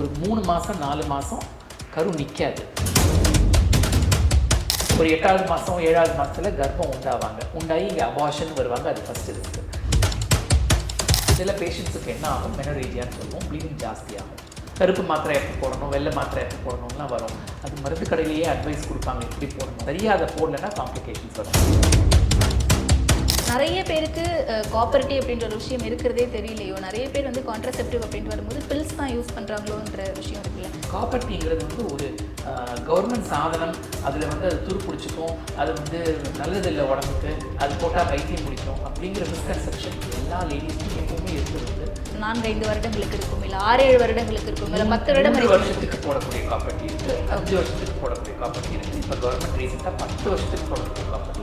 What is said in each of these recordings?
ஒரு 3 மாதம் 4 மாதம் கரு நிற்காது. ஒரு 8வது மாதம் 7வது மாதத்தில் கர்ப்பம் உண்டாகி இங்கே அபார்ஷன் வருவாங்க. அது ஃபஸ்ட்டு இருக்குது. சில பேஷண்ட்ஸுக்கு என்ன ஆகும், மெனோரேஜியான்னு சொல்லுவோம், ப்ளீடிங் ஜாஸ்தியாகும். கருப்பு மாத்திரை எப்போ போடணும், வெள்ளை மாத்திரை எப்போ போடணும்லாம் வரும். அது மருந்து கடையிலேயே அட்வைஸ் கொடுப்பாங்க எப்படி போடணும். சரியாக அதை போடலைன்னா காம்ப்ளிகேஷன்ஸ் வரும். நிறைய பேருக்கு காப்பர்ட்டி அப்படின்ற ஒரு விஷயம் இருக்கிறதே தெரியலையோ, நிறைய பேர் வந்து கான்ட்ராசெப்டிவ் அப்படின்ட்டு வரும்போது பில்ஸ் தான் யூஸ் பண்ணுறாங்களோன்ற விஷயம் இருக்குல்ல. காப்பர்ட்டிங்கிறது வந்து ஒரு கவர்மெண்ட் சாதனம். அதில் வந்து அது துருப்பிடிச்சிக்கும், அது வந்து நல்லதில்லை உடம்புக்கு, அது போட்டால் பைத்தியம் முடிக்கும் அப்படிங்கிற மிஸ்கன்செப்ஷன் எல்லா லேடிஸும் எப்பவுமே இருக்கிறது. 4-5 வருடங்களுக்கு இருக்கும், இல்லை 6-7 வருடங்களுக்கு இருக்கும், இல்லை 10 வருஷத்துக்கு போடக்கூடிய காப்பர்ட்டி இருக்குது, 5 வருஷத்துக்கு போடக்கூடிய காப்பர்ட்டி இருக்குது. இப்போ கவர்மெண்ட் ரீசெண்டாக 10 வருஷத்துக்கு போடக்கூடிய காப்பர்ட்டி.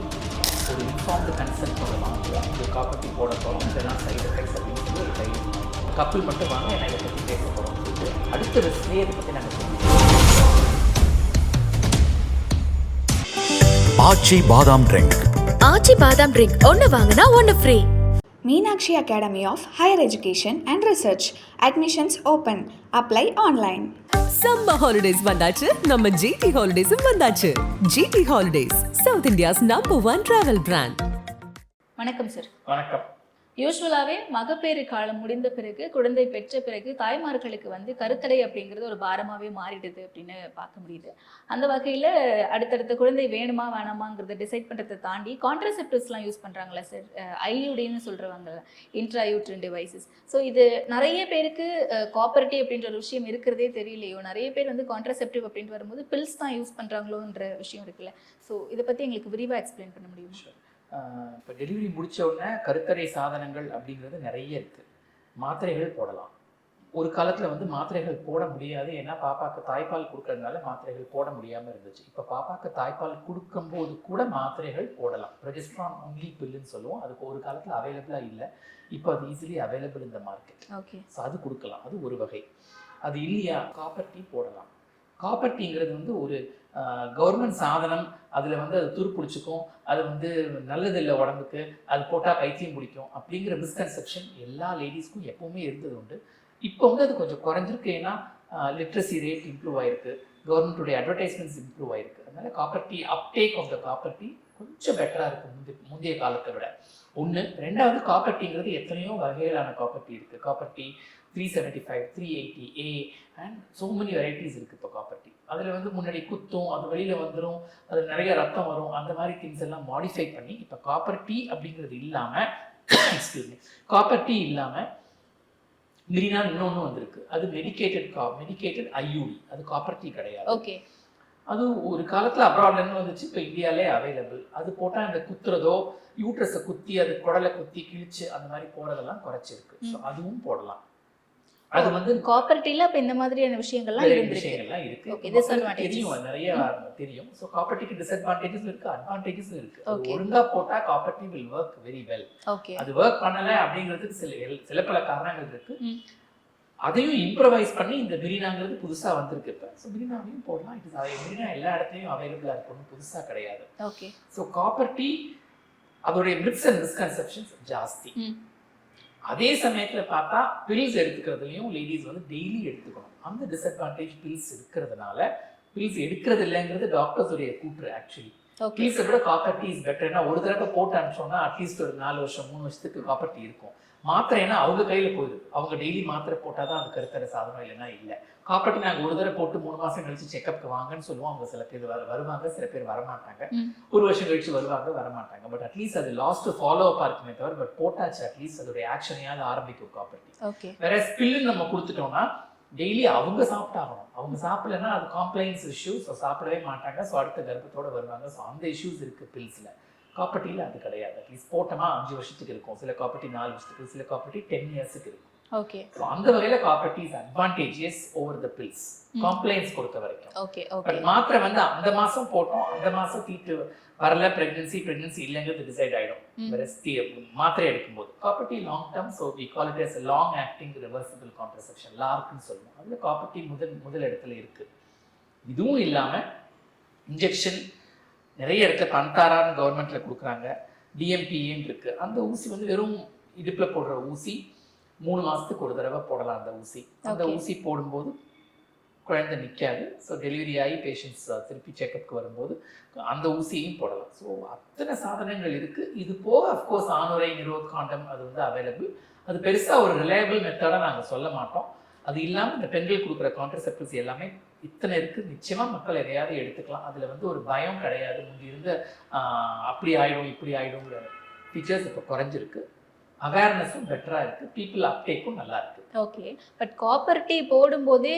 ஒரு இன்ஃபார்ம்டு கன்சென்ட் பண்ணலாம், இந்த காப்பர்ட்டி போட போகிறோம், இதெல்லாம் சைடு எஃபெக்ட்ஸ் அப்படின்னு சொல்லி ஒரு கைடு கப்பல் மட்டும் வாங்க நான் இதை பற்றி பேச போகிறோம் சொல்லிட்டு அடுத்த ரிஸ்க்லேயே இதை பற்றி நாங்கள் சொல்லுவோம். ஆச்சி பாதாம் ட்ரிங்க். ஆச்சி பாதாம் ட்ரிங்க் ஒன்று வாங்கினா ஒன்று free. Meenakshi Academy of Higher Education and Research. Admissions open. Apply online. Summer holidays வந்தாச்சு, நம்ம ஜிடி ஹாலிடேஸும் வந்தாச்சு. GT holidays, south India's number 1 travel brand. வணக்கம் சார். வணக்கம். யூஸ்வலாகவே மகப்பேறு காலம் முடிந்த பிறகு, குழந்தை பெற்ற பிறகு தாய்மார்களுக்கு வந்து கருத்தடை அப்படிங்கிறது ஒரு பாரமாகவே மாறிடுது அப்படின்னு பார்க்க முடியுது. அந்த வகையில் அடுத்தடுத்த குழந்தை வேணுமா வேணாமாங்கிறத டிசைட் பண்ணுறதை தாண்டி கான்ட்ராசெப்டிவ்ஸ்லாம் யூஸ் பண்ணுறாங்களா சார், ஐயூடின்னு சொல்கிறவங்க, இன்ட்ராயூட்ரின் டிவைசஸ். ஸோ இது நிறைய பேருக்கு காப்பர்ட்டி அப்படின்ற ஒரு விஷயம் இருக்கிறதே தெரியலையோ, நிறைய பேர் வந்து கான்ட்ராசெப்டிவ் அப்படின்ட்டு வரும்போது பில்ஸ் தான் யூஸ் பண்ணுறாங்களோன்ற விஷயம் இருக்குல்ல. ஸோ இதை பற்றி எங்களுக்கு விரிவாக எக்ஸ்பிளைன் பண்ண முடியுமா? இப்போ டெலிவரி முடித்த உடனே கருத்தடை சாதனங்கள் அப்படிங்கிறது நிறைய இருக்குது. மாத்திரைகள் போடலாம். ஒரு காலத்தில் வந்து மாத்திரைகள் போட முடியாது, ஏன்னா பாப்பாவுக்கு தாய்ப்பால் கொடுக்கறதுனால மாத்திரைகள் போட முடியாமல் இருந்துச்சு. இப்போ பாப்பாவுக்கு தாய்ப்பால் கொடுக்கும்போது கூட மாத்திரைகள் போடலாம். ப்ரொஜெஸ்ட்ரான் ஒன்லி பில்லுன்னு சொல்லுவோம். அதுக்கு ஒரு காலத்தில் அவைலபிளாக இல்லை, இப்போ அது ஈஸிலி அவைலபிள் இந்த மார்க்கெட். ஓகே, ஸோ அது கொடுக்கலாம், அது ஒரு வகை. அது இல்லையா, காப்பர்ட்டி போடலாம். காப்பர்ட்டிங்கிறது வந்து ஒரு கவர்மெண்ட் சாதனம். அதில் வந்து அது துருப்பிடிச்சிக்கும், அது வந்து நல்லதில்லை உடம்புக்கு, அது போட்டால் பைத்தியம் பிடிக்கும் அப்படிங்கிற மிஸ்கன்செப்ஷன் எல்லா லேடிஸ்க்கும் எப்போவுமே இருந்தது உண்டு. இப்போ வந்து அது கொஞ்சம் குறைஞ்சிருக்கு, ஏன்னா லிட்ரஸி ரேட் இம்ப்ரூவ் ஆகிருக்கு, கவர்மெண்ட்டுடைய அட்வர்டைஸ்மெண்ட்ஸ் இம்ப்ரூவ் ஆகிருக்கு. அதனால் copper T uptake of the copper T கொஞ்சம் பெட்டராக இருக்குது முந்தைய காலத்தை விட. ஒன்று. ரெண்டாவது, காப்பர்ட்டிங்கிறது எத்தனையோ வகையிலான காப்பர்ட்டி இருக்குது. Copper T 375, 380A and so many varieties இருக்குது இப்போ காப்பர்ட்டி. அதில் வந்து முன்னாடி குத்தும், அது வெளியில் வந்துடும், அது நிறைய ரத்தம் வரும், அந்த மாதிரி திங்ஸ் எல்லாம் மாடிஃபை பண்ணி இப்போ காப்பர்ட்டி அப்படிங்கிறது இல்லாமல் காப்பர்ட்டி இல்லாமல் மிரினா இன்னொன்று வந்திருக்கு. அது மெடிக்கேட்டட் ஐயூடி, அது காப்பர்ட்டி கிடையாது. ஓகே. அது ஒரு காலத்தில் அப்ராட்லேருந்து வந்துச்சு, இப்போ இந்தியாவிலே அவைலபிள். அது போட்டால் இந்த குத்துறதோ, யூட்ரஸை குத்தி அது குடலை குத்தி கிழிச்சு அந்த மாதிரி போகிறதெல்லாம் குறைச்சிருக்கு. ஸோ அதுவும் போடலாம். அது வந்து காப்பர்ட்டில அப்ப இந்த மாதிரியான விஷயங்கள்லாம் இருக்கு. ஓகே, டிஸ்அட்வான்டேஜஸ் தெரியும், நிறைய தெரியும். ஸோ காப்பர்ட்டிக்கு டிஸ்அட்வான்டேஜஸ் இருக்கு, அட்வான்டேஜஸும் இருக்கு. ஒழுங்கா போட்டா copper T will work very well. Okay. அது ஒர்க் பண்ணல அப்படிங்கிறதுக்கு சில பல காரணங்கள் இருக்கு. அதையும் இம்ப்ரவைஸ் பண்ணி இந்த மிரினாங்கிறது புதுசா வந்திருக்கு இப்போ. ஸோ மிரினாவையும் போடலாம். இது மிரினா எல்லா இடத்துலையும் அவைலபிளா இருக்கணும், புதுசா கிடையாது. ஓகே. ஸோ காப்பர்ட்டி அதோடைய மித்ஸ் அண்ட் மிஸ்கன்செப்ஷன்ஸ் ஜாஸ்தி. அதே சமயத்தில் பார்த்தா பில்ஸ் எடுத்துக்கிறதுலையும் லேடிஸ் வந்து டெய்லி எடுத்துக்கணும். அந்த டிஸ்அட்வான்டேஜ் பில்ஸ் இருக்கிறதுனால பில்ஸ் எடுக்கிறது இல்லைங்கிறது டாக்டர்ஸ் உடைய கூற்று. ஆக்சுவலி பில்ஸை விட காப்பர்ட்டி இஸ் பெட்டர். ஏன்னா ஒரு தடவை போட்டு அனுப்பிச்சோம்னா அட்லீஸ்ட் ஒரு 4 வருஷம் 3 வருஷத்துக்கு காப்பர்ட்டி இருக்கும். மாத்திரைன்னா அவங்க கையில் போயிடுது, அவங்க டெய்லி மாத்திரை போட்டால் தான் அது கருத்தடை சாதனம், இல்லைன்னா இல்லை. காப்பர்ட்டி நாங்கள் ஒரு தடவை போட்டு 3 மாதம் கழிச்சு செக்அப்க்கு வாங்கன்னு சொல்லுவோம். அவங்க சில பேர் வருவாங்க, சில பேர் வரமாட்டாங்க. 1 வருஷம் கழிச்சு வருவாங்க, வரமாட்டாங்க. பட் அட்லீஸ்ட் அது லாஸ்ட் ஃபாலோ அப் இருக்குமே தவிர, பட் போட்டாச்சு அட்லீஸ்ட் அதோடைய ஆக்ஷனையாவது ஆரம்பிக்கும் காப்பர்ட்டி. ஓகே. வேற பில்லுன்னு நம்ம கொடுத்துட்டோம்னா டெய்லி அவங்க சாப்பிட்டாகணும். அவங்க சாப்பிடலன்னா அது காம்ப்ளைன்ஸ் இஷ்யூஸ், சாப்பிடவே மாட்டாங்க. ஸோ அடுத்த கர்ப்பத்தோட வருவாங்க. ஸோ அந்த இஷ்யூஸ் இருக்குது பில்ஸில். காப்பர்ட்டியில் அது கிடையாது. அட்லீஸ்ட் போட்டோமா 5 வருஷத்துக்கு இருக்கும், சில காப்பர்ட்டி 4 வருஷத்துக்கு, சில காப்பர்ட்டி 10 இயர்ஸுக்கு இருக்கும். ஓகே. ஸோ அந்த வகையில் copper T is advantages over the pills complaints பொறுத்த வரைக்கும். ஓகே. பட் மாத்திரை வந்து அந்த மாதம் போட்டோம், அந்த மாதம் தீட்டு வரல, பிரெக்னன்சி இல்லைங்கிறது டிசைட் ஆகிடும் மாத்திரை எடுக்கும்போது. Copper T long term, so we call it is long acting reversible contraception, லார்க்னு சொல்லுவோம். அதில் காப்பர்ட்டி முதல் இடத்துல இருக்குது. இதுவும் இல்லாமல் இன்ஜெக்ஷன் நிறைய இடத்துல பந்தாரான்னு கவர்மெண்ட்டில் கொடுக்குறாங்க, டிஎம்பிஏன்னு இருக்குது. அந்த ஊசி வந்து வெறும் இடுப்பில் போடுற ஊசி, 3 மாதத்துக்கு ஒரு தடவை போடலாம் அந்த ஊசி. அந்த ஊசி போடும்போது குழந்தை நிற்காது. ஸோ டெலிவரி ஆகி பேஷண்ட்ஸ் திருப்பி செக்கப்புக்கு வரும்போது அந்த ஊசியையும் போடலாம். ஸோ அத்தனை சாதனங்கள் இருக்குது. இது போக அஃப்கோர்ஸ் ஆணுரை நிரோத் காண்டம் அது வந்து அவைலபிள். அது பெருசாக ஒரு ரிலையபிள் மெத்தடாக நாங்கள் சொல்ல மாட்டோம். அது இல்லாமல் இந்த பெண்கள் கொடுக்குற கான்ட்ரசெப்டிவ்ஸ் எல்லாமே இத்தனை இருக்குது. நிச்சயமாக மக்கள் எதையாவது எடுத்துக்கலாம். அதில் வந்து ஒரு பயம் கிடையாது. முந்தி இருந்த அப்படி ஆகிடும் இப்படி ஆகிடுங்கிற ஃபீச்சர்ஸ் இப்போ குறைஞ்சிருக்கு. அவேர்னஸும் பெட்டராக இருக்குது. பீப்புள் அப்டேக்கும் நல்லா இருக்குது. ஓகே, பட் காப்பர் டீ போடும்போதே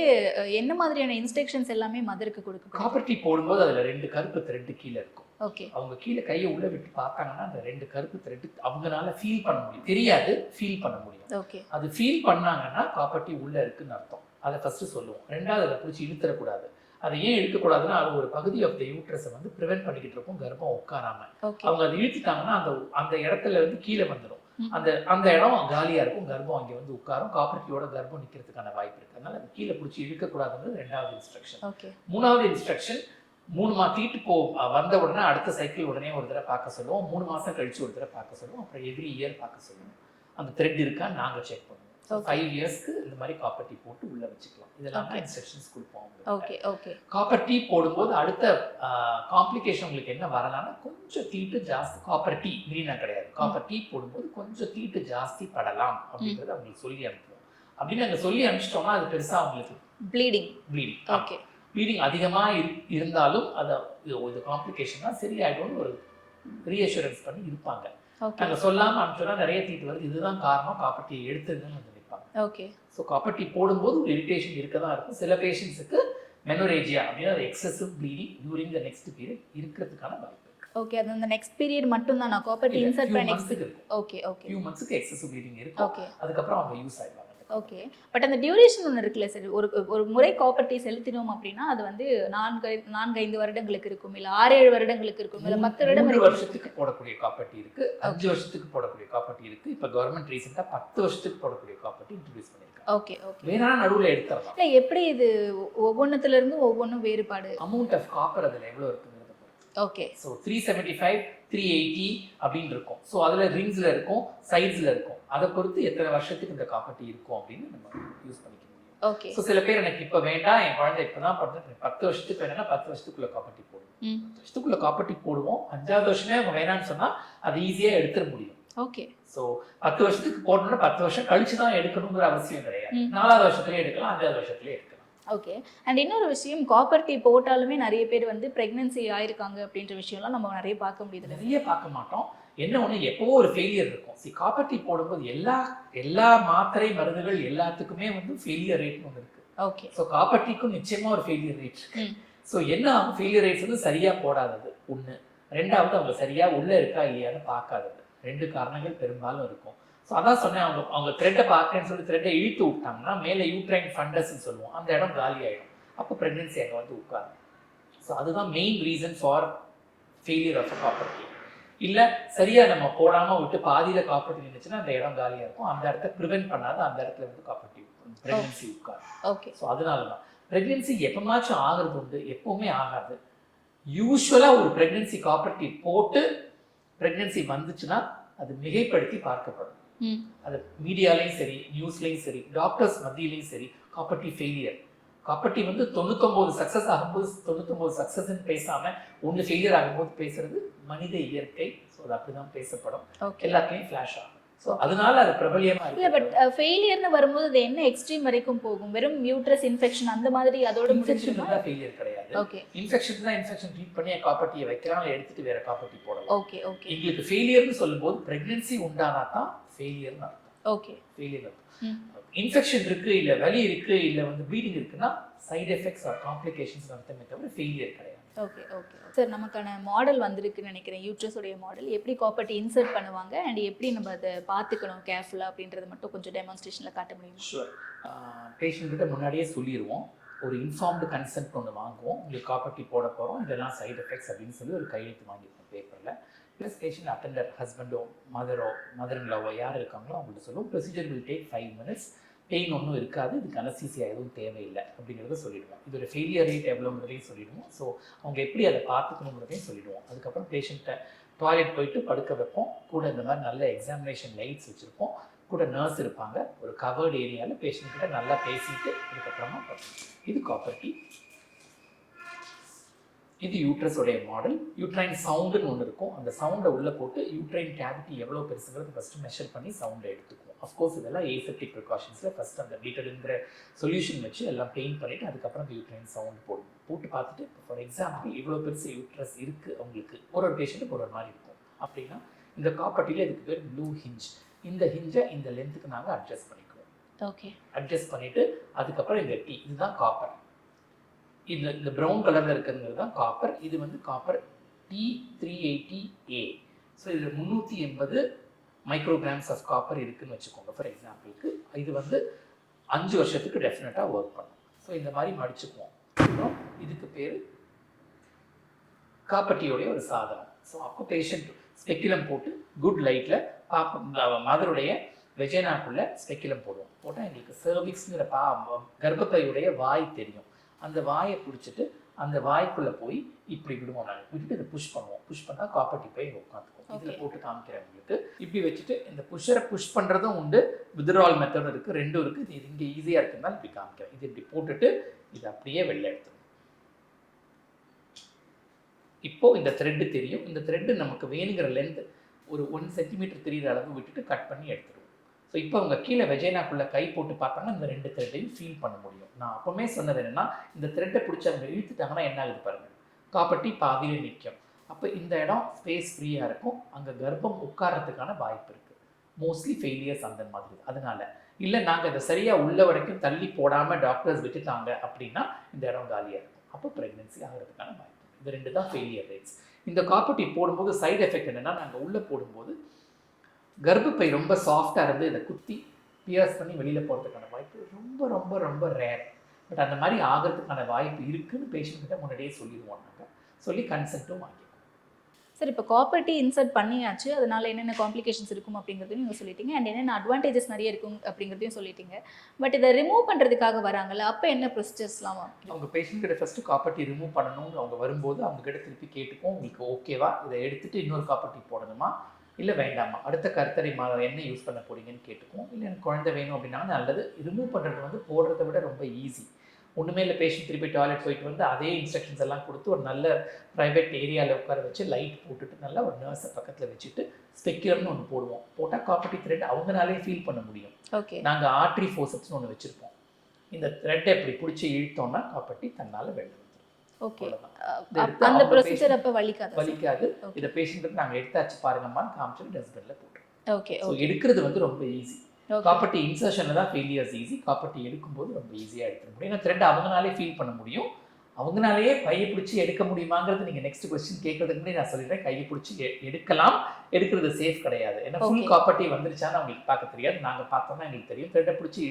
என்ன மாதிரியான இன்ஸ்ட்ரக்ஷன்ஸ் எல்லாமே மதருக்கு கொடுக்கும்? காப்பர் டீ போடும்போது அதில் 2 கருப்பு த்ரெட்டு கீழே இருக்கும். ஓகே, அவங்க கீழே கையை உள்ளே விட்டு பார்த்தாங்கன்னா அந்த 2 கருப்பு த்ரெட்டு அவங்களால ஃபீல் பண்ண முடியும். தெரியாது, ஃபீல் பண்ண முடியும். ஓகே, அது ஃபீல் பண்ணாங்கன்னா காப்பர் டீ உள்ளே இருக்குன்னு அர்த்தம். அதை ஃபஸ்ட்டு சொல்லுவோம். ரெண்டாவது அதை பிடிச்சி இழுத்துறக்கூடாது. அதை ஏன் இழுக்கக்கூடாதுன்னா அது ஒரு பகுதி ஆஃப் த யூட்ரஸை வந்து ப்ரிவென்ட் பண்ணிக்கிட்டு இருக்கும், கர்ப்பம் உட்காராம. அவங்க அதை இழுத்துட்டாங்கன்னா அந்த இடத்துல வந்து கீழே வந்துடும். அந்த இடம் காலியாக இருக்கும், கர்ப்பம் அங்கே வந்து உட்காரும். காப்பர் டீயோட கர்ப்பம் நிற்கிறதுக்கான வாய்ப்பு இருக்குது. அதனால அது கீழே பிடிச்சி இழுக்கக்கூடாதுன்றது 2வது இன்ஸ்ட்ரக்ஷன். மூணாவது இன்ஸ்ட்ரக்ஷன் 3 மாதம் தீட்டு வந்த உடனே அடுத்த சைக்கிள் உடனே ஒரு தடவை பார்க்க சொல்லுவோம். 3 மாதம் கழிச்சு ஒரு தடவை பார்க்க சொல்லுவோம். அப்புறம் எவ்ரி இயர் பார்க்க சொல்லுவோம். அந்த த்ரெட் இருக்கான்னு நாங்கள் செக் பண்ணுவோம். 5 இயர்ஸ்க்கு இந்த மாதிரி காப்பர் டீ போட்டு உள்ள வச்சுக்கலாம். இதெல்லாம் தான் இன்ஸ்ட்ரக்ஷன்ஸ் கொடுப்போம். Okay, okay. காப்பர் டீ போடும்போது அடுத்த காம்ப்ளிகேஷன் உங்களுக்கு என்ன வரலாம்னா கொஞ்சம் தீட்டு ஜாஸ்தி. காப்பர் டீ மீனா கிடையாது. காப்பர் டீ போடும்போது கொஞ்சம் தீட்டு ஜாஸ்தி படலாம் அப்படின்றத அவங்களுக்கு சொல்லி அனுப்புவோம். அப்படின்னு நாங்கள் சொல்லி அனுப்பிச்சிட்டோம்னா அது பெருசாக அவங்களுக்கு ப்ளீடிங் ஓகே, ப்ளீடிங் அதிகமாக இருந்தாலும் அதை இது காம்ப்ளிகேஷன் தான் சரியாயிடும்னு ஒரு ரீஅஷூரன்ஸ் பண்ணி இருப்பாங்க. நாங்கள் சொல்லாமல் அனுப்பிச்சோன்னா நிறைய தீட்டு வருது, இதுதான் காரணம், காப்பர் டீ எடுத்ததுன்னு வந்து நிற்பாங்க. ஓகே. ஸோ காப்பர் டீ போடும்போது ஒரு இரிட்டேஷன் இருக்க தான் இருக்கும். சில பேஷண்ட்ஸுக்கு மெனோரேஜியா அப்படின்னா excessive bleeding during the next period இருக்கிறதுக்கான வாய்ப்பு இருக்கு. ஓகே, அது அந்த நெக்ஸ்ட் பீரியட் மட்டும் தான் நான் காப்பர் டீ இன்சர்ட் பண்ணி நெக்ஸ்ட் இருக்கும். Okay, okay. ஃபியூ மந்த்ஸ்க்கு எக்ஸசிவ் ப்ளீடிங் இருக்கும். ஓகே, அதுக்கப்புறம் அவங்க யூஸ் ஆயிடுவாங்க. ஓகே, பட் அந்த டியூரேஷன் ஒன்று இருக்குல்ல சார், ஒரு முறை காப்பர் டீ செலுத்தினோம் அப்படின்னா அது வந்து 4-5 வருடங்களுக்கு இருக்கும், இல்லை 6-7 வருடங்களுக்கு இருக்கும், இல்லை 10 3 வருஷத்துக்கு போடக்கூடிய காப்பர் டீ இருக்கு, 5 வருஷத்துக்கு போடக்கூடிய காப்பர் டீ இருக்கு. இப்போ கவர்மெண்ட் ரீசெண்டாக 10 வருஷத்துக்கு போடக்கூடிய காப்பர் டீ இன்ட்ரோடியூஸ் பண்ணியிருக்காங்க. Okay, okay. வேணா நடுவில் எடுத்துடலாம். இல்லை, எப்படி இது ஒவ்வொன்றுத்துல இருந்தும் ஒவ்வொன்றும் வேறுபாடு? அமௌண்ட் ஆஃப் காப்பர் அதில் எவ்வளோ இருக்குங்கிறது. ஓகே. ஸோ 375 380 அப்படின்னு இருக்கும். ஸோ அதில் ரிங்ஸில் இருக்கும், சைட்ஸில் இருக்கும். அதை பொறுத்து எத்தனை வருஷத்துக்கு இந்த காப்பர் டீ இருக்கும் அப்படின்னு நம்ம யூஸ் பண்ணிக்க முடியும். ஓகே. ஸோ சில பேர் எனக்கு இப்போ வேண்டாம், என் குழந்தை இப்போ தான் பண்ணுறது, 10 வருஷத்துக்கு வேணும்னா 10 வருஷத்துக்குள்ள காப்பர் டீ போடுவோம். 10 வருஷத்துக்குள்ள காப்பர் டீ போடுவோம். 5வது வருஷமே அவங்க வேணான்னு சொன்னால் அது ஈஸியாக எடுத்துட முடியும். ஓகே. ஸோ 10 வருஷத்துக்கு போடணும்னா 10 வருஷம் கழிச்சு தான் எடுக்கணுங்கிற அவசியம் கிடையாது. 4வது வருஷத்துலேயே எடுக்கலாம், 5வது வருஷத்துலேயே எடுக்கலாம். ஓகே. அண்ட் இன்னொரு விஷயம், காப்பர் டீ போட்டாலுமே நிறைய பேர் வந்து பிரெக்னன்சி ஆயிருக்காங்க அப்படின்ற விஷயம்லாம் நம்ம நிறைய பார்க்க முடியுது. நிறைய பார்க்க மாட்டோம். என்ன ஒன்று, எப்போவோ ஒரு ஃபெயிலியர் இருக்கும். காப்பர் டீ போடும்போது எல்லா மாத்திரை மருந்துகள் எல்லாத்துக்குமே வந்து ஃபெயிலியர் ரேட்னு ஒன்று இருக்கு. ஓகே. ஸோ காப்பர் டீக்கும் நிச்சயமாக ஒரு ஃபெயிலியர் ரேட் இருக்கு. ஸோ என்ன ஆகும், ஃபெயிலியர் ரேட்ஸ் வந்து சரியாக போடாதது ஒன்று. 2வது அவங்க சரியாக உள்ளே இருக்கா இல்லையான்னு பார்க்காதது. 2 காரணங்கள் பெரும்பாலும் இருக்கும். ஸோ அதான் சொன்னேன், அவங்க த்ரெட்டை பார்க்கறேன்னு சொல்லி த்ரெட்டை இழுத்து விட்டாங்கன்னா மேலே யூட்ரைன் ஃபண்டஸ்ன்னு சொல்லுவோம், அந்த இடம் காலி ஆகிடும். அப்போ ப்ரெக்னென்சி அங்கே வந்து உட்காரும். ஸோ அதுதான் main reason for failure of copper T. இல்லை சரியாக நம்ம போடாமல் விட்டு பாதியில் காப்பர் டீ இருந்துச்சுன்னா அந்த இடம் காலியாக இருக்கும். அந்த இடத்த ப்ரிவென்ட் பண்ணாத அந்த இடத்துல வந்து காப்பர் டீ ப்ரெக்னென்சி உட்காரும். ஓகே. ஸோ அதனால தான் ப்ரெக்னென்சி எப்போமாச்சும் ஆகிறது உண்டு, எப்போவுமே ஆகாது. யூஸ்வலாக ஒரு ப்ரெக்னென்சி காப்பர் டீ போட்டு ப்ரெக்னென்சி வந்துச்சுன்னா அது மிகைப்படுத்தி பார்க்கப்படும். அது மீடியாலையும் சரி, நியூஸ்லையும் சரி, டாக்டர்ஸ் மத்தியிலையும் சரி, copper tea failure. Copper tea வந்து 99 சக்ஸஸ் ஆகும்போது 99 சக்ஸஸ்ன்னு பேசாமல் 1 ஃபெயிலியர் ஆகும்போது பேசுறது மனித இயற்கை. ஸோ அது அப்படிதான் பேசப்படும். எல்லாத்துலேயும் ஃப்ளாஷ் ஆகும். ஸோ அதனால அது பிரபலியமாக இல்லை, பட் ஃபெயிலியர்னு வரும்போது அது என்ன எக்ஸ்ட்ரீம் வரைக்கும் போகும்? வெறும் யூட்ரஸ் இன்ஃபெக்ஷன் அந்த மாதிரி அதோட இன்ஃபெக்ஷன் தான் ஃபெயிலியர் கிடையாது. ஓகே. இன்ஃபெக்ஷன் தான், இன்ஃபெக்ஷன் ட்ரீட் பண்ணி காப்பர் டீயை வைக்கலாம், எடுத்துட்டு வேற காப்பர் டீ போடலாம். Okay, okay. எங்களுக்கு ஃபெயிலியர்னு சொல்லும்போது பிரெக்னன்சி உண்டானா தான் ஃபெயிலியர்னு அர்த்தம். ஓகே. ஃபெயிலியர் அர்த்தம். இன்ஃபெக்ஷன் இருக்கு, இல்லை வலி இருக்கு, இல்லை வந்து ப்ளீடிங் இருக்குன்னா சைடு எஃபெக்ட்ஸ் ஆர் காம்ப்ளிகேஷன்ஸ் அர்த்தமே தவிர ஃபெயிலியர் கிடையாது. Okay, okay. சார், நமக்கான மாடல் வந்திருக்குன்னு நினைக்கிறேன், யூட்ரஸோடைய மாடல். எப்படி காப்பர் டீ இன்சர்ட் பண்ணுவாங்க அண்ட் எப்படி நம்ம அதை பார்த்துக்கணும் கேர்ஃபுல்லாக அப்படின்றது மட்டும் கொஞ்சம் டெமான்ஸ்ட்ரேஷனில் காட்ட முடியுமா? ஷுவர். பேஷண்ட்கிட்ட முன்னாடியே சொல்லிடுவோம், ஒரு இன்ஃபார்ம்டு கன்சென்ட் ஒன்று வாங்குவோம். உங்களுக்கு காப்பர் டீ போட போகிறோம், இதெல்லாம் சைடு எஃபெக்ட்ஸ் அப்படின்னு சொல்லி ஒரு கையெழுத்து வாங்கியிருக்கோம் பேப்பரில். ப்ளஸ் பேஷண்ட் அட்டெண்டர், ஹஸ்பண்டோ மதர் இன் லவ்வோ யார் இருக்காங்களோ அவங்கள்ட்ட சொல்லுவோம். Procedure will take 5 minutes. Pain ஒன்றும் இருக்காது, இதுக்கு அனஸ்தீசியா எதுவும் தேவையில்லை அப்படிங்கிறத சொல்லிடுவோம். இதோட ஃபெயிலியர் ரேட் எவ்வளோங்கிறதையும் சொல்லிடுவோம். ஸோ அவங்க எப்படி அதை பார்த்துக்கணுங்கிறதையும் சொல்லிடுவோம். அதுக்கப்புறம் பேஷண்ட்டை டாய்லெட் போயிட்டு படுக்க வைப்போம். கூட இந்த மாதிரி நல்ல எக்ஸாமினேஷன் லைட்ஸ் வச்சுருப்போம். கூட நர்ஸ் இருப்பாங்க, ஒரு கவர்டு ஏரியாவில் பேஷண்ட் கிட்ட நல்லா பேசிட்டு அதுக்கப்புறமா பண்ணணும். இது காப்பர் டீ. இது யூட்ரஸோடைய மாடல். யூட்ரைன் சவுண்டுன்னு ஒன்று இருக்கும். அந்த சவுண்டை உள்ளே போட்டு யூட்ரைன் கேவிட்டி எவ்வளோ பெருசுங்கிறது ஃபஸ்ட்டு மெஷர் பண்ணி சவுண்டை எடுத்துக்குவோம். அஃப்கோர்ஸ் இதெல்லாம் ஏசெப்டிக் ப்ரிகாஷன்ஸில் ஃபஸ்ட் அந்த பீட்டலுங்கிற சொல்யூஷன் வச்சு எல்லாம் பெயின் பண்ணிவிட்டு அதுக்கப்புறம் அந்த யூட்ரைன் சவுண்ட் போட்டு பார்த்துட்டு, ஃபார் எக்ஸாம்பிள் இவ்வளோ பெருசு யூட்ரஸ் இருக்குது அவங்களுக்கு, ஒரு பேஷண்ட்டுக்கு ஒரு மாதிரி இருக்கும் அப்படின்னா இந்த காப்பர் டீயில் இதுக்கு பேர் ப்ளூ ஹிஞ்ச். இந்த ஹிஞ்சை இந்த லென்த்துக்கு நாங்கள் அட்ஜஸ்ட் பண்ணிக்குவோம். ஓகே, அட்ஜஸ்ட் பண்ணிவிட்டு அதுக்கப்புறம் இந்த டீ, இதுதான் காப்பர். இந்த ப்ரௌன் கலரில் இருக்கிறது தான் காப்பர். இது வந்து காப்பர் T380A. ஸோ இதில் 380 மைக்ரோகிராம்ஸ் ஆஃப் காப்பர் இருக்குதுன்னு வச்சுக்கோங்க. ஃபார் எக்ஸாம்பிளுக்கு இது வந்து 5 வருஷத்துக்கு டெஃபினட்டாக ஒர்க் பண்ணும். ஸோ இந்த மாதிரி மடிச்சுக்குவோம். அப்புறம் இதுக்கு பேர் காப்பர் டீயோடைய ஒரு சாதனம். ஸோ அப்போ பேஷண்ட் ஸ்பெக்குலம் போட்டு குட் லைட்டில் மதருடைய வெஜைனாக்குள்ளே ஸ்பெக்குலம் போடுவோம். போட்டால் எங்களுக்கு சர்விக்ஸுங்கிற கர்ப்பப்பையுடைய வாய் தெரியும். அந்த வாயை பிடிச்சிட்டு அந்த வாய்க்குள்ளே போய் இப்படி விடுவோம். நாங்கள் விட்டுட்டு இதை புஷ் பண்ணுவோம். புஷ் பண்ணால் காப்பர் டீ போய் உட்காந்துக்கும். இதில் போட்டு காமிக்கிறேன் உங்களுக்கு. இப்படி வச்சுட்டு இந்த புஷ்ஷரை புஷ் பண்ணுறதும் உண்டு, வித்ட்ரால் மெத்தடும் இருக்குது, ரெண்டும் இருக்குது. இது இங்கே ஈஸியாக இருக்குதுனால இப்படி காமிக்கிறேன். இது இப்படி போட்டுட்டு இது அப்படியே வெளில எடுத்துடும். இப்போது இந்த த்ரெட்டு தெரியும். இந்த த்ரெட்டு நமக்கு வேணுங்கிற லென்த் ஒரு 1 சென்டிமீட்டர் தெரிகிற அளவு விட்டுட்டு கட் பண்ணி எடுத்துருவோம். ஸோ இப்போ அவங்க கீழே வெஜைனாக்குள்ளே கை போட்டு பார்த்தாங்கன்னா இந்த 2 த்ரெட்டையும் ஃபீல் பண்ண முடியும். நான் அப்போவுமே சொன்னது என்னென்னா, இந்த த்ரெட்டை பிடிச்சி அவங்க இழுத்துட்டாங்கன்னா என்ன ஆகுது பாருங்கள், காப்பர் டீ பாதியிலே நிற்கும். அப்போ இந்த இடம் ஸ்பேஸ் ஃப்ரீயாக இருக்கும், அங்கே கர்ப்பம் உட்கார்றதுக்கான வாய்ப்பு இருக்குது. மோஸ்ட்லி ஃபெயிலியர்ஸ் அந்த மாதிரி. அதனால இல்லை நாங்கள் இதை சரியாக உள்ள வரைக்கும் தள்ளி போடாமல் டாக்டர்ஸ் விட்டுட்டாங்க அப்படின்னா இந்த இடம் காலியாக இருக்கும். அப்போ ப்ரெக்னென்சி ஆகிறதுக்கான வாய்ப்பு. இது 2 தான் ஃபெயிலியர் ரேட்ஸ். இந்த காப்பர் டீ போடும்போது சைடு எஃபெக்ட் என்னென்னா, நாங்கள் உள்ளே போடும்போது கர்ப்பப்பை ரொம்ப சாஃப்டாக இருந்து இதை குத்தி பியர்ஸ் பண்ணி வெளியில் போகிறதுக்கான வாய்ப்பு ரொம்ப ரொம்ப ரொம்ப ரேர். பட் அந்த மாதிரி ஆகிறதுக்கான வாய்ப்பு இருக்குதுன்னு பேஷண்ட்கிட்ட முன்னாடியே சொல்லிடுவோம். நாங்கள் சொல்லி கன்சென்ட்டும் வாங்கிடுவோம். சார், இப்போ காப்பர் டீ இன்சர்ட் பண்ணியாச்சு, அதனால என்னென்ன காம்ப்ளிகேஷன்ஸ் இருக்கும் அப்படிங்கிறதையும் நீங்கள் சொல்லிட்டீங்க, அண்ட் என்னென்ன அட்வான்டேஜஸ் நிறைய இருக்கும் அப்படிங்கிறதையும் சொல்லிட்டீங்க. பட் இதை ரிமூவ் பண்ணுறதுக்காக வராங்கல்ல, அப்போ என்ன ப்ரொசீஜர்ஸ்லாம்? அவங்க பேஷண்ட் கிட்ட ஃபஸ்ட்டு காப்பர் டீ ரிமூவ் பண்ணணும்னு அவங்க வரும்போது அவங்க கிட்ட திருப்பி கேட்டுக்கும், உங்களுக்கு ஓகேவா, இதை எடுத்துகிட்டு இன்னொரு காப்பர் டீ போடணுமா இல்லை வேண்டாமா, அடுத்த கருத்தடை மாதம் என்ன யூஸ் பண்ண போறீங்கன்னு கேட்டுக்கும். இல்லை எனக்கு குழந்தை வேணும் அப்படின்னா நல்லது. ரிமூவ் பண்ணுறது வந்து போடுறத விட ரொம்ப ஈஸி. ஒன்றுமே இல்லை, பேஷண்ட் திருப்பி டாய்லெட் போயிட்டு வந்து அதே இன்ஸ்ட்ரக்ஷன்ஸ் எல்லாம் கொடுத்து ஒரு நல்ல ப்ரைவேட் ஏரியாவில் உட்கார வச்சு லைட் போட்டுட்டு நல்லா ஒரு நர்ஸை பக்கத்தில் வச்சுட்டு ஸ்பெக்குலம்னு ஒன்று போடுவோம். போட்டால் காப்பர் டீ த்ரெட் அவங்களாலே ஃபீல் பண்ண முடியும். ஓகே, நாங்கள் ஆர்ட்ரி ஃபோர்சப்ஸ்னு ஒன்று வச்சுருப்போம். இந்த த்ரெட்டை எப்படி பிடிச்சி இழுத்தோம்னா காப்பர் டீ தன்னால் வெளில. ஓகே, அந்த ப்ரொசீஜர் அப்போ வலிக்காது. இதை பேஷண்ட்டுக்கு நாங்கள் எடுத்தாச்சு பாருங்கம்மான்னு காமிச்சிட்டு டஸ்ட்பின்ல போட்டுருவோம். ஓகே, ஸோ எடுக்கிறது வந்து ரொம்ப ஈஸி. காப்பர் டீ இன்சர்ஷனில் தான் ஃபெயிலியர்ஸ் ஈஸி. காப்பர் டீ எடுக்கும்போது ரொம்ப ஈஸியாக எடுத்துட முடியும். ஏன்னா த்ரெட் அவங்களாலே ஃபீல் பண்ண முடியும். அவங்களாலேயே கையை பிடிச்சி எடுக்க முடியுமாங்கிறது நீங்கள் நெக்ஸ்ட் கொஸ்டின் கேட்கறதுக்கு முன்னாடி நான் சொல்லிடுறேன். கையை பிடிச்சி எடுக்கலாம், எடுக்கிறது சேஃப் கிடையாது. ஏன்னா ஃபுல் காப்பர் டீ வந்துருச்சான்னு அவங்களுக்கு பார்க்க தெரியாது. நாங்கள் பார்த்தோம்னா எங்களுக்கு தெரியும். த்ரெட்டை பிடிச்சி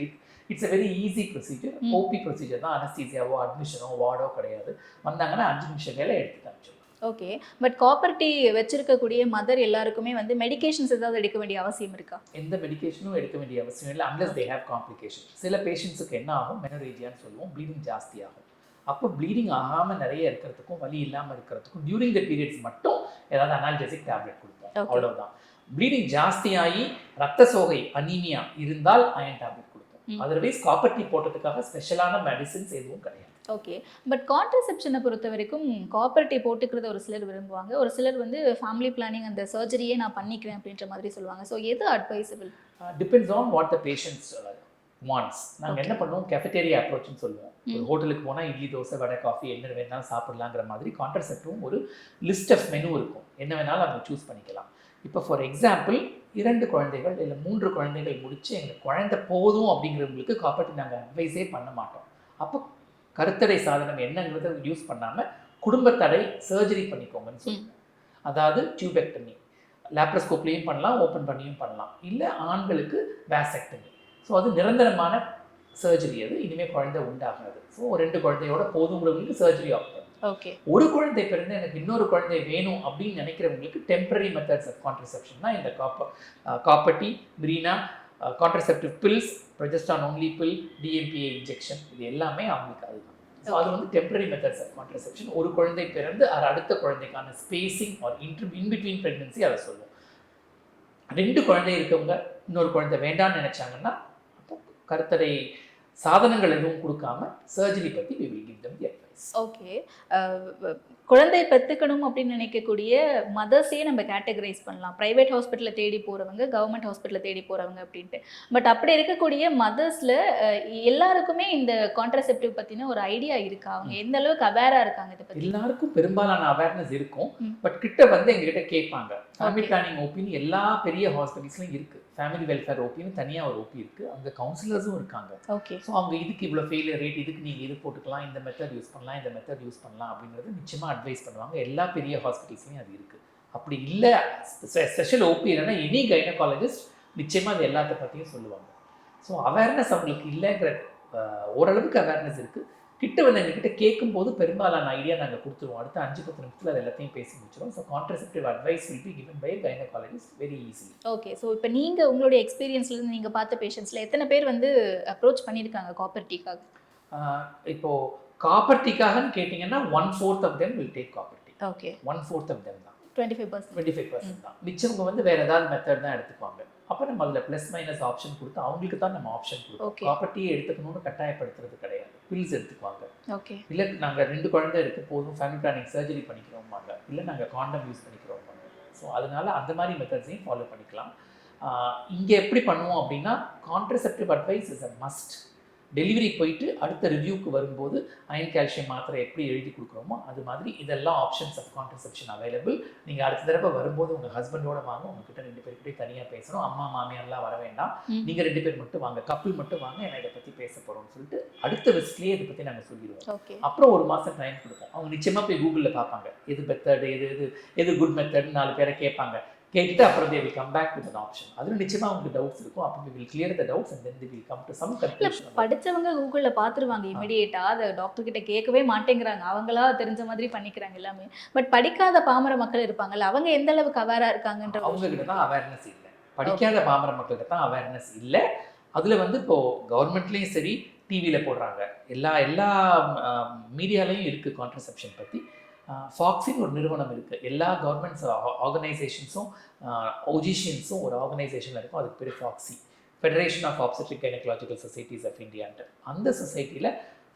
it's a very easy procedure. OP procedure தான். அனஸ்தீசியாவோ அட்மிஷனோ வார்டோ கிடையாது. வந்தாங்கன்னா 5 நிமிஷம் வேலை எடுத்து காமிச்சிடும். ஓகே, பட் காப்பர் டீ வச்சிருக்கக்கூடிய மதர் எல்லாருக்குமே வந்து மெடிகேஷன்ஸ் ஏதாவது எடுக்க வேண்டிய அவசியம் இருக்கா? எந்த மெடிகேஷனும் எடுக்க வேண்டிய அவசியம் இல்லை, அன்லஸ் தே ஹேவ் காம்ப்ளிகேஷன். சில பேஷண்ட்ஸுக்கு என்ன ஆகும், மெனோரேஜியான்னு சொல்லுவோம், ப்ளீடிங் ஜாஸ்தி ஆகும். அப்போ ப்ளீடிங் ஆகாமல் நிறைய இருக்கிறதுக்கும் வலி இல்லாமல் இருக்கிறதுக்கும் டியூரிங் த பீரியட்ஸ் மட்டும் ஏதாவது அனால்ஜெசிக் டேப்லெட் கொடுப்போம். அவ்வளோதான். ப்ளீடிங் ஜாஸ்தியாகி ரத்த சோகை அனீமியா இருந்தால் அயன் டேப்லெட் கொடுப்போம். அதர்வைஸ் காப்பர் டீ போட்டதுக்காக ஸ்பெஷலான மெடிசின்ஸ் எதுவும் கிடையாது. ஓகே, பட் கான்ட்ரசெப்ஷனை பொறுத்த வரைக்கும் காப்பர் டீ போட்டுக்கிறத ஒரு சிலர் விரும்புவாங்க, ஒரு சிலர் வந்து ஃபேமிலி பிளானிங் அந்த சர்ஜரியே நான் பண்ணிக்கிறேன் அப்படின்ற மாதிரி சொல்லுவாங்க. ஸோ எது advisable? Depends on what the patients wants. நாங்கள் என்ன பண்ணுவோம், கெஃபெட்டேரியா அப்ரோச்னு சொல்லுவோம். ஒரு ஹோட்டலுக்கு போனால் இட்லி தோசை வடை காஃபி என்ன வேணாலும் சாப்பிடலாங்கிற மாதிரி கான்ட்ரசெப்டிவும் ஒரு லிஸ்ட் ஆஃப் மெனு இருக்கும். என்ன வேணாலும் அவங்க சூஸ் பண்ணிக்கலாம். இப்போ ஃபார் எக்ஸாம்பிள் 2 குழந்தைகள் இல்லை 3 குழந்தைகள் முடிச்சு எங்கள் குழந்தை போதும் அப்படிங்கிறவங்களுக்கு காப்பர் டீ நாங்கள் அட்வைஸே பண்ண மாட்டோம். அப்போ கருத்தடை சாதனம் என்னங்கிறத யூஸ் பண்ணாமல் குடும்பத்தடை சர்ஜரி பண்ணிக்கோங்கன்னு சொல்லுவோம். அதாவது டியூபெக்டமி, லேப்ரோஸ்கோப்லேயும் பண்ணலாம், ஓப்பன் பண்ணியும் பண்ணலாம். இல்லை ஆண்களுக்கு வேசெக்டமி. ஸோ அது நிரந்தரமான சர்ஜரி. அது இனிமேல் குழந்தை உண்டாகாது. ஸோ 2 குழந்தையோட போதுங்கிறவங்களுக்கு சர்ஜரி ஆகும். ஓகே, ஒரு குழந்தை பிறந்து எனக்கு இன்னொரு குழந்தை வேணும் அப்படின்னு நினைக்கிறவங்களுக்கு டெம்பரரி மெத்தட்ஸ் ஆஃப் கான்ட்ரசெப்ஷன் தான் இந்த copper T, Mirena, contraceptive pills, progestin only pill, DMPA injection, இது எல்லாமே அவங்களுக்கு அதுதான். ஸோ அது வந்து டெம்பரரி மெத்தட்ஸ் ஆஃப் கான்ட்ரசெப்ஷன். ஒரு குழந்தை பிறந்து அடுத்த குழந்தைக்கான ஸ்பேசிங் ஆர் இன்பிட்வீன் ப்ரெக்னன்சி அதை சொல்லுவோம். 2 குழந்தை இருக்கவங்க இன்னொரு குழந்தை வேண்டாம்னு நினைச்சாங்கன்னா அப்போ கருத்தடை சாதனங்கள் எதுவும் கொடுக்காம சர்ஜரி பற்றி we will give them the advice. Okay, குழந்தை பெற்றுக்கணும் அப்படின்னு நினைக்கக்கூடிய மதர்ஸே நம்ம கேட்டகரைஸ் பண்ணலாம். ப்ரைவேட் ஹாஸ்பிட்டலில் தேடி போகிறவங்க, கவர்மெண்ட் ஹாஸ்பிட்டலில் தேடி போகிறவங்க அப்படின்ட்டு. பட் அப்படி இருக்கக்கூடிய மதர்ஸில் எல்லாருக்குமே இந்த கான்ட்ரசெப்டிவ் பற்றின ஒரு ஐடியா இருக்கா? அவங்க எந்த அளவுக்கு அவேராக இருக்காங்க இதை பற்றி? எல்லாருக்கும் பெரும்பாலான அவேர்னஸ் இருக்கும். பட் கிட்ட வந்து எங்ககிட்ட கேட்பாங்க. ஃபேமிலி பிளானிங் ஓபின்னு எல்லா பெரிய ஹாஸ்பிட்டல்ஸ்லையும் இருக்குது. ஃபேமிலி வெல்ஃபேர் ஓபின்னு தனியாக ஒரு ஓபி இருக்குது. அங்கே கவுன்சிலர்ஸும் இருக்காங்க. ஓகே, ஸோ அவங்க இதுக்கு இவ்வளோ ஃபெயிலியர் ரேட், இதுக்கு நீங்கள் இது போட்டுக்கலாம், இந்த மெத்தட் யூஸ் பண்ணலாம், இந்த மெத்தட் யூஸ் பண்ணலாம் அப்படின்றது நிச்சயமாக அட்வைஸ் பண்ணுவாங்க. எல்லா பெரிய ஹாஸ்பிட்டல்ஸ்லையும் அது இருக்குது. அப்படி இல்லை ஸ்பெஷல் ஓபி இல்லைன்னா எனி கைனகாலஜிஸ்ட் நிச்சயமாக அது எல்லாத்த பற்றியும் சொல்லுவாங்க. ஸோ அவேர்னஸ் அவங்களுக்கு இல்லைங்கிற ஓரளவுக்கு அவேர்னஸ் இருக்குது. கிட்ட வந்து எங்ககிட்ட கேட்கும்போது பெரும்பாலான ஐடியா நாங்கள் கொடுத்துருவோம். அடுத்த 5-10 நிமிஷத்தில் அது எல்லாத்தையும் பேசி முடிச்சிடும். So contraceptive advice will be given by gynaecologist very easily. Okay, so இப்போ நீங்கள் உங்களுடைய எக்ஸ்பீரியன்ஸ்லேருந்து நீங்கள் பார்த்த பேஷண்ட்ஸில் எத்தனை பேர் வந்து அப்ரோச் பண்ணியிருக்காங்க காப்பர் டீக்காக? இப்போது காப்பர் டீக்காகன்னு கேட்டிங்கன்னா 1/4 of them will take copper tea. Okay, 1/4 of them தான், 25% தான். மிச்சவங்க வந்து வேறு ஏதாவது மெத்தட் தான் எடுத்துக்குவாங்க. அப்போ நம்ம அதில் ப்ளஸ் மைனஸ் ஆப்ஷன் கொடுத்து அவங்களுக்கு தான் நம்ம ஆப்ஷன் கொடுப்போம். காப்பர் டீ எடுத்துக்கணும்னு கட்டாயப்படுத்துறது கிடையாது. பில்ஸ் எடுத்துக்குவாங்க. ஓகே, இல்லை நாங்கள் 2 குழந்தை இருக்குது போதும் ஃபேமிலி பிளானிங் சர்ஜரி பண்ணிக்கிறோம்பாங்க. இல்லை நாங்கள் காண்டம் யூஸ் பண்ணிக்கிறோம்பாங்க. ஸோ அதனால அந்த மாதிரி மெத்தட்ஸையும் ஃபாலோ பண்ணிக்கலாம். இங்கே எப்படி பண்ணுவோம் அப்படின்னா contraceptive advice is a must. Delivery போயிட்டு அடுத்த ரிவ்யூக்கு வரும்போது அயன் கால்சியம் மாத்திரை எப்படி எழுதி கொடுக்குறோமோ அது மாதிரி இதெல்லாம் ஆப்ஷன்ஸ் ஆஃப் கான்ட்ரசெப்ஷன் அவைலபிள். நீங்கள் அடுத்த தடவை வரும்போது உங்கள் ஹஸ்பண்டோட வாங்க. உங்ககிட்ட 2 பேர்கிட்டே தனியாக பேசணும். அம்மா மாமியார்லாம் வர வேண்டாம், நீங்கள் 2 பேர் மட்டும் வாங்க, கப்பிள் மட்டும் வாங்க, என்ன இதை பற்றி பேச போகிறோம்னு சொல்லிட்டு அடுத்த விசிட்லேயே இதை பற்றி நாங்கள் சொல்லிடுவோம். அப்புறம் 1 மாதம் டைம் கொடுப்போம். அவங்க நிச்சயமாக போய் கூகுளில் பார்ப்பாங்க எது மெத்தட், எது குட் மெத்தட் 4 பேரை கேட்பாங்க. கேட்டுட்டு அப்புறம் they will come back with an option. அதுல நிச்சயமா உங்களுக்கு டவுட்ஸ் இருக்கும். அப்போ we will clear the doubts and then they will come to some conclusion. படிச்சவங்க கூகுள்ல பாத்துருவாங்க இமிடியேட்டா. அதை டாக்டர் கிட்ட கேட்கவே மாட்டேங்கிறாங்க. அவங்களா தெரிஞ்ச மாதிரி பண்ணிக்கிறாங்க எல்லாமே. பட் படிக்காத பாமர மக்கள் இருப்பாங்கல்ல, அவங்க எந்த அளவுக்கு அவேரா இருக்காங்கன்ற அவங்க கிட்ட தான் அவேர்னஸ் இல்லை. படிக்காத பாமர மக்கள்கிட்ட தான் அவேர்னஸ் இல்லை. அதுல வந்து இப்போ கவர்மெண்ட்லயும் சரி, டிவியில போடுறாங்க, எல்லா மீடியாலையும் இருக்கு கான்ட்ரசெப்ஷன் பத்தி. ஃபாக்ஸின்னு ஒரு நிறுவனம் இருக்குது. எல்லா கவர்மெண்ட்ஸ் ஆர்கனைசேஷன்ஸும் ஒஜிஷியன்ஸும் ஒரு ஆர்கனைசேஷனில் இருக்கும். அதுக்கு பேர் FOGSI, federation of obstetric gynaecological societies of இந்தியான்ட்டு. அந்த சொசைட்டியில்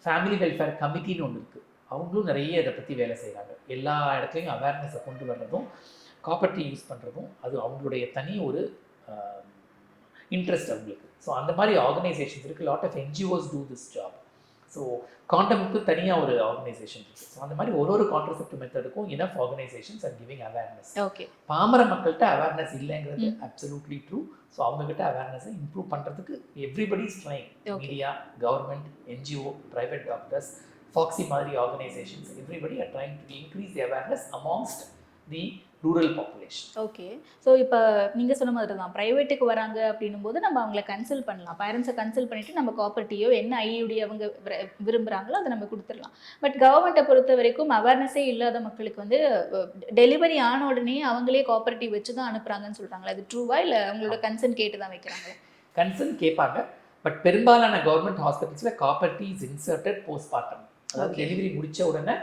ஃபேமிலி வெல்ஃபேர் கமிட்டின்னு ஒன்று இருக்குது. அவங்களும் நிறைய இதை பற்றி வேலை செய்கிறாங்க. எல்லா இடத்துலையும் அவேர்னஸை கொண்டு வர்றதும் காப்பர் டீ யூஸ் பண்ணுறதும் அது அவங்களுடைய தனி ஒரு இன்ட்ரெஸ்ட் அவங்களுக்கு. ஸோ அந்த மாதிரி ஆர்கனைசேஷன்ஸ் இருக்குது. Lot of NGOs do this job. So காண்டமுக்கு தனியாக ஒரு ஆர்கனைசேஷன் இருக்குது. ஸோ அந்த மாதிரி ஒரு கான்ட்ரசெப்டிவ் மெத்தடுக்கும் enough organisations are giving awareness. Okay, பாமர மக்கள்கிட்ட அவேர்னஸ் இல்லைங்கிறது அப்சல்யூட்லி ட்ரூ. ஸோ அவங்ககிட்ட அவேர்னஸை இம்ப்ரூவ் பண்ணுறதுக்கு everybody is trying. Media, government, NGO, private doctors, FOGSI மாதிரி organisations, everybody are trying to increase the awareness amongst the rural population. Okay, so இப்போ நீங்கள் சொன்ன மாதிரி தான் ப்ரைவேட்டுக்கு வராங்க அப்படின்னும் போது நம்ம அவங்கள கன்சல்ட் பண்ணலாம். பேரண்ட்ஸை கன்சல்ட் பண்ணிவிட்டு நம்ம காப்பர் டீயோ என்ன ஐயுடி அவங்க விரும்புகிறாங்களோ அதை நம்ம கொடுத்துடலாம். பட் கவர்மெண்ட்டை பொறுத்த வரைக்கும் அவேர்னஸே இல்லாத மக்களுக்கு வந்து டெலிவரி ஆன உடனே அவங்களே காப்பர் டீ வச்சு தான் அனுப்புகிறாங்கன்னு சொல்கிறாங்களா? அது ட்ரூவா இல்லை அவங்களோட கன்சர்ன் கேட்டு தான் வைக்கிறாங்க? கன்சர்ன் கேட்பாங்க. பட் பெரும்பாலான கவர்மெண்ட் ஹாஸ்பிட்டல்ஸில் copper T is inserted postmortem. அதாவது டெலிவரி முடித்த உடனே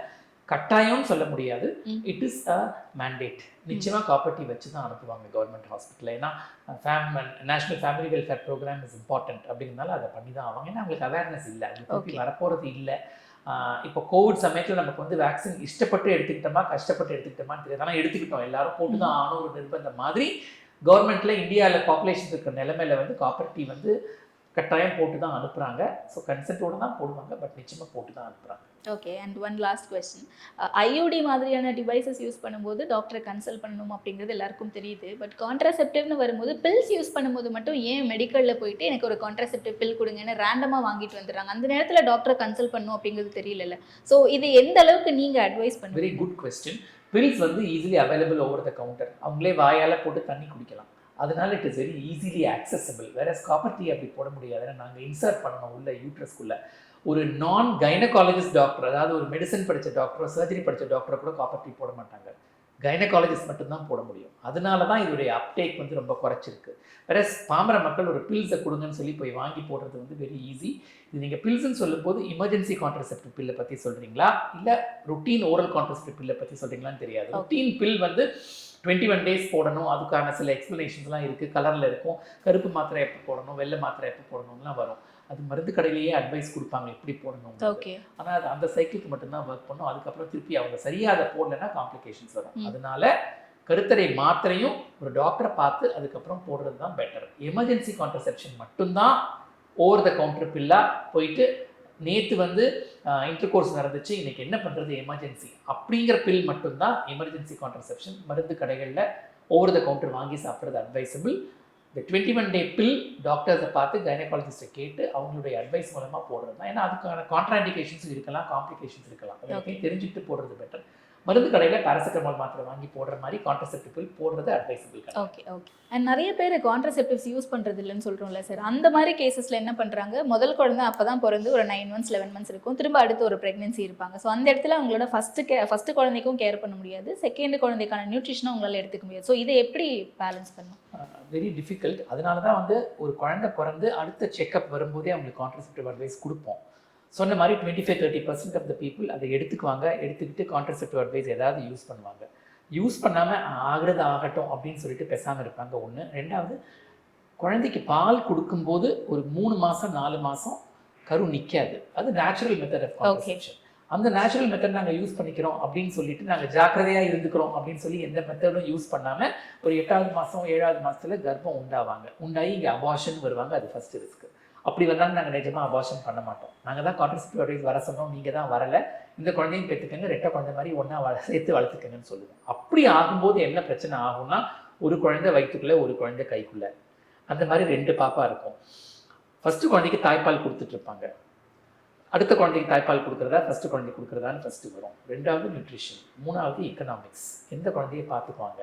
கட்டாயம்னு சொல்ல முடியாது, இட் இஸ் அ மேண்டேட். நிச்சயமாக காப்பர் டீ வச்சு தான் அனுப்புவாங்க கவர்மெண்ட் ஹாஸ்பிட்டலில். ஏன்னா national family welfare programme is important அப்படிங்கிறதுனால அதை பண்ணி தான் ஆவாங்க. ஏன்னா அவங்களுக்கு அவேர்னஸ் இல்லை, அது வரப்போகிறது இல்லை. இப்போ கோவிட் சமயத்தில் நமக்கு வந்து வேக்சின் இஷ்டப்பட்டு எடுத்துக்கிட்டோமா கஷ்டப்பட்டு எடுத்துக்கிட்டோமான்னு தெரியாது. ஆனால் எடுத்துக்கிட்டோம், எல்லாரும் போட்டு தான் ஆனும் ஒரு நிர்பந்தம் மாதிரி. கவர்மெண்ட்டில் இந்தியாவில் பாப்புலேஷன் இருக்கிற நிலைமையில வந்து காப்பர் டீ வந்து கட்டாயம் போட்டு தான் அனுப்புகிறாங்க. ஸோ கன்சென்ட்டோடு தான் போடுவாங்க, பட் நிச்சயமாக போட்டு தான் அனுப்புகிறாங்க. Okay, and one last question. IoT மாதிரியான டிவைசஸ் யூஸ் பண்ணும்போது டாக்டரை கன்சல்ட் பண்ணணும் அப்படிங்கிறது எல்லாருக்கும் தெரியுது. பட் கான்ட்ராசெப்டிவ்னு வரும்போது பில்ஸ் யூஸ் பண்ணும்போது மட்டும் ஏன் மெடிக்கலில் போயிட்டு எனக்கு ஒரு கான்ட்ராசெப்டிவ் பில் கொடுங்கன்னு ரேண்டமாக வாங்கிட்டு வந்துடுறாங்க? அந்த நேரத்தில் டாக்டரை கன்சல்ட் பண்ணணும் அப்படிங்கிறது தெரியல. ஸோ இது எந்த அளவுக்கு நீங்கள் அட்வைஸ் பண்ணுவீங்க? Very good question. பில்ஸ் வந்து easily available over the counter. அவங்களே வாயால் போட்டு தண்ணி குடிக்கலாம். அதனால it is very easily accessible. வேற காப்பர் டீ அப்படி போட முடியாது. ஏன்னா நாங்கள் இன்சர்ட் பண்ணணும் உள்ள யூட்ரஸ்குள்ளே. ஒரு நான் கைனகாலஜிஸ்ட் டாக்டர், அதாவது ஒரு மெடிசன் படித்த டாக்டரோ சர்ஜரி படித்த டாக்டரோ கூட காப்பர் டீ போட மாட்டாங்க. கைனகாலஜிஸ்ட் மட்டும்தான் போட முடியும். அதனால தான் இதோடைய அப்டேக் வந்து ரொம்ப குறைச்சிருக்கு. வேற பாமர மக்கள் ஒரு பில்ஸை கொடுங்கன்னு சொல்லி போய் வாங்கி போடுறது வந்து வெரி ஈஸி. இது நீங்கள் பில்ஸ்ன்னு சொல்லும்போது எமர்ஜென்சி கான்ட்ரசெப்டிவ் பில்லை பற்றி சொல்கிறீங்களா இல்லை ருட்டீன் ஓரல் கான்ட்ரசெப்டிவ் பில்லை பற்றி சொல்கிறீங்களான்னு தெரியாது. ருட்டீன் பில் வந்து 21 டேஸ் போடணும், அதுக்கான சில எக்ஸ்ப்ளனேஷன்ஸ்லாம் இருக்குது. கலரில் இருக்கும், கருப்பு மாத்திரை எப்போ போடணும், வெள்ளை மாத்திரை எப்போ போடணும்லாம் வரும். அது மருந்து கடையிலேயே அட்வைஸ் கொடுப்பாங்க எப்படி போடணும். ஓகே. ஆனால் அது அந்த சைக்கிளுக்கு மட்டும்தான் ஒர்க் பண்ணும். அதுக்கப்புறம் திருப்பி அவங்க சரியாக அதை போடலைன்னா காம்ப்ளிகேஷன்ஸ் வரும். அதனால கருத்தடை மாத்திரையும் ஒரு டாக்டரை பார்த்து அதுக்கப்புறம் போடுறது தான் பெட்டர். எமர்ஜென்சி கான்ட்ரசெப்ஷன் மட்டும்தான் ஓவர் த கவுண்டர் பில்லாக போயிட்டு நேற்று வந்து இன்டர்கோர்ஸ் நடந்துச்சு, இன்னைக்கு என்ன பண்ணுறது எமர்ஜென்சி அப்படிங்கிற பில் மட்டும்தான் எமர்ஜென்சி கான்ட்ரசெப்ஷன். மருந்து கடைகளில் ஓவர் த கவுண்டர் வாங்கி சாப்பிட்றது அட்வைசபிள். இந்த 21 டே பில் டாக்டர்ஸை பார்த்து கைனகாலஜிஸ்ட்டை கேட்டு அவங்களுடைய அட்வைஸ் மூலமாக போடுறது தான். ஏன்னா அதுக்கான கான்ட்ராண்டிகேஷன்ஸ் இருக்கலாம், காம்ப்ளிகேஷன்ஸ் இருக்கலாம். அதை தெரிஞ்சுக்கிட்டு போடுறது பெட்டர். மருந்து கடையில் பேராசிட்டமால் மாத்திரை வாங்கி போடுற மாதிரி கான்ட்ரசெப்டிவ் பில் போடுறது அட்வைசபிள். Okay okay. அண்ட் நிறைய பேர் கான்ட்ரசெப்டிவ்ஸ் யூஸ் பண்ணுறது இல்லைன்னு சொல்கிறோம்ல சார், அந்த மாதிரி கேசஸில் என்ன பண்ணுறாங்க, முதல் குழந்தை அப்போ தான் பிறந்து ஒரு 9 months 11 months இருக்கும், திரும்ப அடுத்து ஒரு ப்ரெக்னென்சி இருப்பாங்க. ஸோ அந்த இடத்துல அவங்களோட ஃபஸ்ட்டு குழந்தைக்கும் கேர் பண்ண முடியாது, செகண்ட் குழந்தைக்கான நியூட்ரிஷனும் அவங்களால எடுத்துக்க முடியாது. ஸோ இதை எப்படி பேலன்ஸ் பண்ணணும்? Very difficult. அதனால தான் வந்து ஒரு குழந்தை பிறந்து அடுத்த செக்அப் வரும்போதே அவங்களுக்கு கான்ட்ரசெப்டிவ் அட்வைஸ் கொடுப்போம். சொன்ன மாதிரி 25-30% ஆஃப் த பீப்புள் அதை எடுத்துக்குவாங்க. எடுத்துக்கிட்டு கான்ட்ரசெப்டிவ் அட்வைஸ் ஏதாவது யூஸ் பண்ணுவாங்க. யூஸ் பண்ணாமல் ஆகிறது ஆகட்டும் அப்படின்னு சொல்லிட்டு பேசாமல் இருப்பாங்க. ஒன்று. ரெண்டாவது, குழந்தைக்கு பால் கொடுக்கும்போது ஒரு 3 மாதம் 4 மாதம் கரு நிற்காது. அது நேச்சுரல் மெத்தட் ஆஃப் கான்ட்ரசெப்ஷன். அந்த நேச்சுரல் மெத்தட் நாங்கள் யூஸ் பண்ணிக்கிறோம் அப்படின்னு சொல்லிட்டு நாங்கள் ஜாக்கிரதையாக இருந்துக்கிறோம் அப்படின்னு சொல்லி எந்த மெத்தடும் யூஸ் பண்ணாமல் ஒரு 8வது மாதம் 7வது மாதத்தில் கர்ப்பம் உண்டாவாங்க. உண்டாகி இங்கே அபார்ஷன் வருவாங்க. அது ஃபஸ்ட்டு ரிஸ்க்கு. அப்படி வந்தாலும் நாங்கள் நிஜமாக அபார்ஷன் பண்ண மாட்டோம். நாங்கள் தான் கான்ட்ரசெப்டிவ் அட்வைஸ் வர சொன்னோம், நீங்கள் தான் வரலை, இந்த குழந்தையும் பெற்றுக்கங்க, ரெட்டை குழந்தை மாதிரி ஒன்றா சேர்த்து வளர்த்துக்கங்கன்னு சொல்லுவோம். அப்படி ஆகும்போது என்ன பிரச்சனை ஆகும்னா, ஒரு குழந்தை வயிற்றுக்குள்ளே ஒரு குழந்தை கைக்குள்ளே, அந்த மாதிரி 2 பாப்பா இருக்கும். ஃபஸ்ட்டு குழந்தைக்கு தாய்ப்பால் கொடுத்துட்ருப்பாங்க, அடுத்த குழந்தைக்கு தாய்ப்பால் கொடுக்குறதா ஃபஸ்ட்டு குழந்தைக்கு கொடுக்குறதான்னு ஃபஸ்ட்டு வரும். 2வது நியூட்ரிஷன், 3வது எக்கனாமிக்ஸ், எந்த குழந்தையை பார்த்துக்குவாங்க,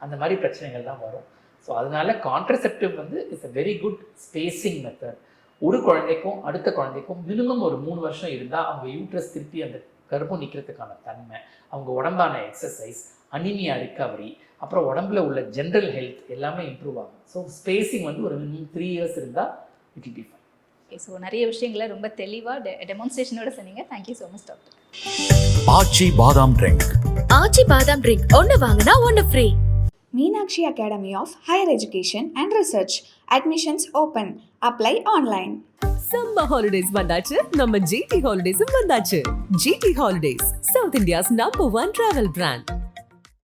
அந்த மாதிரி பிரச்சனைகள் தான் வரும். ஸோ அதனால கான்ட்ரசெப்டிவ் வந்து it's a very good spacing method. ஒரு குழந்தைக்கும் அடுத்த குழந்தைக்கும் மினிமம் ஒரு 3 வருஷம் இருந்தால் அவங்க யூட்ரஸ் திருப்பி அந்த கர்ப்பம் நிற்கிறதுக்கான தன்மை, அவங்க உடம்பான எக்ஸசைஸ், அனிமியா ரிகவரி, அப்புறம் உடம்புல உள்ள ஜென்ரல் ஹெல்த் எல்லாமே இம்ப்ரூவ் ஆகும். ஸோ ஸ்பேசிங் வந்து ஒரு மினிமம் 3 years இருந்தால் it will be fine. Okay. So நிறைய விஷயங்களை ரொம்ப தெளிவாக டெமான்ஸ்ட்ரேஷனோட சொன்னீங்க. Thank you so much doctor. Aachi Badam drink. Aachi Badam drink ஒன்னு வாங்கினா ஒன்னு free. Meenakshi Academy of Higher Education and Research. Admissions open. Apply online. Summer holidays வந்தாச்சு, நம்ம GT ஹாலிடேஸும் வந்தாச்சு. GT holidays, south India's number 1 travel brand.